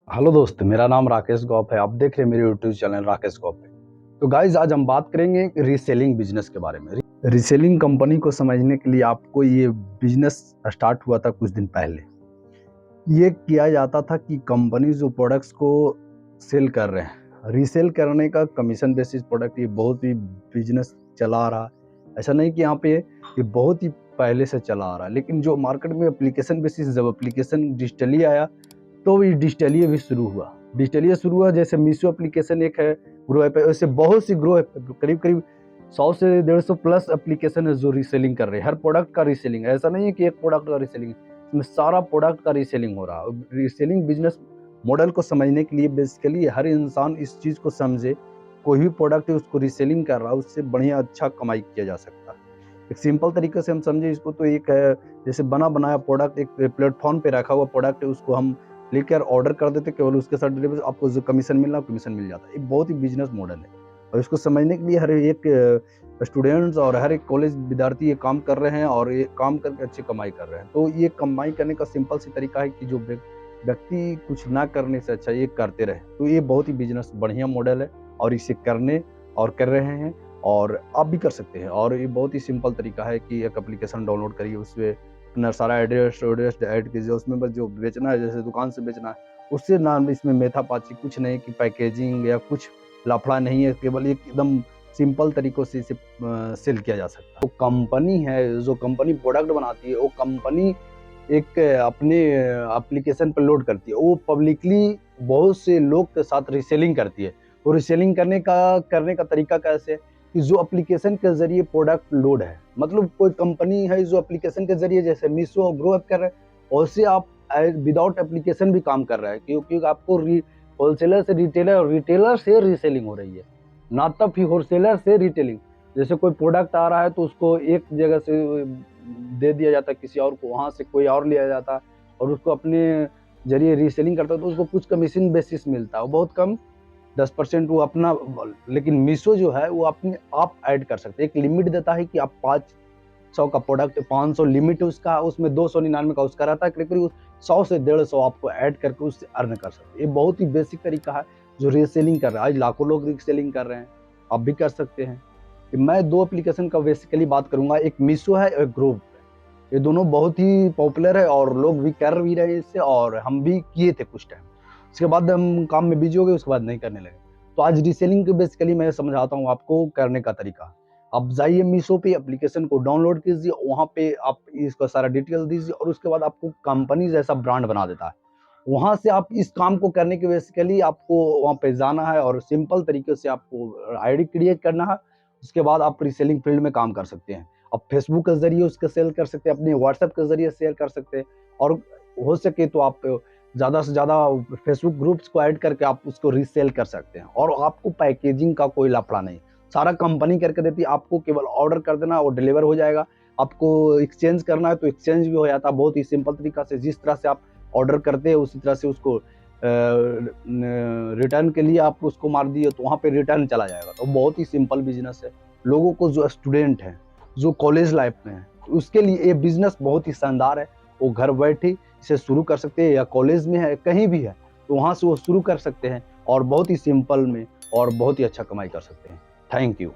Hello दोस्त, मेरा नाम राकेश गौप है। आप देख रहे हैं मेरे यूट्यूब चैनल राकेश गौप पे। तो गाइज आज हम बात करेंगे रीसेलिंग बिजनेस के बारे में। रीसेलिंग कंपनी को समझने के लिए आपको ये बिजनेस स्टार्ट हुआ था कुछ दिन पहले। ये किया जाता था कि कंपनी जो प्रोडक्ट्स को सेल कर रहे हैं, रीसेल करने का कमीशन बेसिस प्रोडक्ट, ये बहुत ही बिजनेस चला आ रहा है। ऐसा नहीं कि यहाँ पे ये बहुत ही पहले से चला आ रहा है, लेकिन जो मार्केट में एप्लीकेशन बेसिस, जब एप्लीकेशन डिजिटली आया तो ये डिजिटलीय भी शुरू हुआ। डिजिटलीय शुरू हुआ, जैसे मीशो एप्लीकेशन एक है, ग्रो ऐप है, ऐसे बहुत सी ग्रो ऐप, करीब करीब 100 से 150 प्लस एप्लीकेशन है जो रीसेलिंग कर रहे हैं। हर प्रोडक्ट का रीसेलिंग है, ऐसा नहीं है कि एक प्रोडक्ट का रीसेलिंग, इसमें सारा प्रोडक्ट का रीसेलिंग हो रहा है। रीसेलिंग बिजनेस मॉडल को समझने के लिए बेसिकली हर इंसान इस चीज़ को समझे, कोई भी प्रोडक्ट है उसको रीसेलिंग कर रहा है, उससे बढ़िया अच्छा कमाई किया जा सकता है। एक सिंपल तरीके से हम समझे इसको तो एक है, जैसे बना बनाया प्रोडक्ट, एक प्लेटफॉर्म पे रखा हुआ प्रोडक्ट है, उसको हम लेकर ऑर्डर कर देते, केवल उसके साथ डिलीवरी, आपको जो कमीशन मिलना कमीशन मिल जाता है। एक बहुत ही बिजनेस मॉडल है, और इसको समझने के लिए हर एक स्टूडेंट्स और हर एक कॉलेज विद्यार्थी ये काम कर रहे हैं, और ये काम करके अच्छी कमाई कर रहे हैं। तो ये कमाई करने का सिंपल सी तरीका है कि जो व्यक्ति कुछ ना करने से अच्छा ये करते रहे, तो ये बहुत ही बिजनेस बढ़िया मॉडल है, और इसे करने और कर रहे हैं, और आप भी कर सकते हैं। और ये बहुत ही सिंपल तरीका है कि एक एप्लीकेशन डाउनलोड करिए, उसमें अपना सारा एड्रेस ऐड कीजिए, उसमें बस जो बेचना है, जैसे दुकान से बेचना है, उससे ना इसमें मेथापाची कुछ नहीं कि पैकेजिंग या कुछ लफड़ा नहीं है, केवल एक एकदम सिंपल तरीकों से इसे सेल किया जा सकता है। तो कंपनी है, जो कंपनी प्रोडक्ट बनाती है, वो कंपनी एक अपने एप्लीकेशन पर लोड करती है, वो पब्लिकली बहुत से लोग के साथ रीसेलिंग करती है। वो रीसेलिंग करने का तरीका कैसे है कि जो एप्लीकेशन के जरिए प्रोडक्ट लोड है, मतलब कोई कंपनी है जो एप्लीकेशन के जरिए, जैसे मीशो और ग्रो ऐप कर रहे हैं, वैसे आप विदाउट एप्लीकेशन भी काम कर रहा है, क्योंकि आपको होलसेलर से रिटेलर और रिटेलर से रीसेलिंग हो रही है, ना तब ही होलसेलर से रिटेलिंग। जैसे कोई प्रोडक्ट आ रहा है तो उसको एक जगह से दे दिया जाता है किसी और को, वहाँ से कोई और लिया जाता है और उसको अपने जरिए रीसेलिंग करता है, तो उसको कुछ कमीशन बेसिस मिलता है, वो बहुत कम, 10% वो अपना। लेकिन मीशो जो है वो अपने आप ऐड कर सकते हैं, एक लिमिट देता है कि आप 500 का प्रोडक्ट, 500 लिमिट उसका, उसमें 299 का उसका रहता है, करीब 100 से 150 आपको ऐड करके उससे अर्न कर सकते हैं। ये बहुत ही बेसिक तरीका है जो रीसेलिंग कर रहा है। आज लाखों लोग रीसेलिंग कर रहे हैं, आप भी कर सकते हैं। मैं दो एप्लीकेशन का बेसिकली बात करूंगा, एक मीशो है और ग्रो। ये दोनों बहुत ही पॉपुलर है और लोग भी कर भी रहे हैं इससे, और हम भी किए थे कुछ टाइम, उसके बाद हम काम में बिजी हो गए, उसके बाद नहीं करने लगे। तो आज रीसेलिंग के बेसिकली मैं समझाता हूँ आपको करने का तरीका। आप जाइए मीशो पे, एप्लीकेशन को डाउनलोड कीजिए, वहाँ पे आप इसका सारा डिटेल दीजिए, और उसके बाद आपको कंपनी जैसा ब्रांड बना देता है। वहाँ से आप इस काम को करने के बेसिकली आपको वहाँ पे जाना है, और सिंपल तरीके से आपको आईडी क्रिएट करना है। उसके बाद आप रीसेलिंग फील्ड में काम कर सकते हैं। आप फेसबुक के जरिए उसके सेल कर सकते हैं, अपने व्हाट्सएप के जरिए शेयर कर सकते हैं, और हो सके तो आप ज़्यादा से ज़्यादा फेसबुक ग्रुप्स को ऐड करके आप उसको रीसेल कर सकते हैं। और आपको पैकेजिंग का कोई लफड़ा नहीं, सारा कंपनी करके देती है, आपको केवल ऑर्डर कर देना और डिलीवर हो जाएगा। आपको एक्सचेंज करना है तो एक्सचेंज भी हो जाता है बहुत ही सिंपल तरीका से। जिस तरह से आप ऑर्डर करते हैं उसी तरह से उसको रिटर्न के लिए आप उसको मार दिए तो वहाँ पे रिटर्न चला जाएगा। तो बहुत ही सिंपल बिजनेस है। लोगों को, जो स्टूडेंट हैं, जो कॉलेज लाइफ में है, उसके लिए ये बिजनेस बहुत ही शानदार है। वो घर बैठे इसे शुरू कर सकते हैं, या कॉलेज में है, कहीं भी है, तो वहाँ से वो शुरू कर सकते हैं, और बहुत ही सिंपल में और बहुत ही अच्छा कमाई कर सकते हैं। Thank you.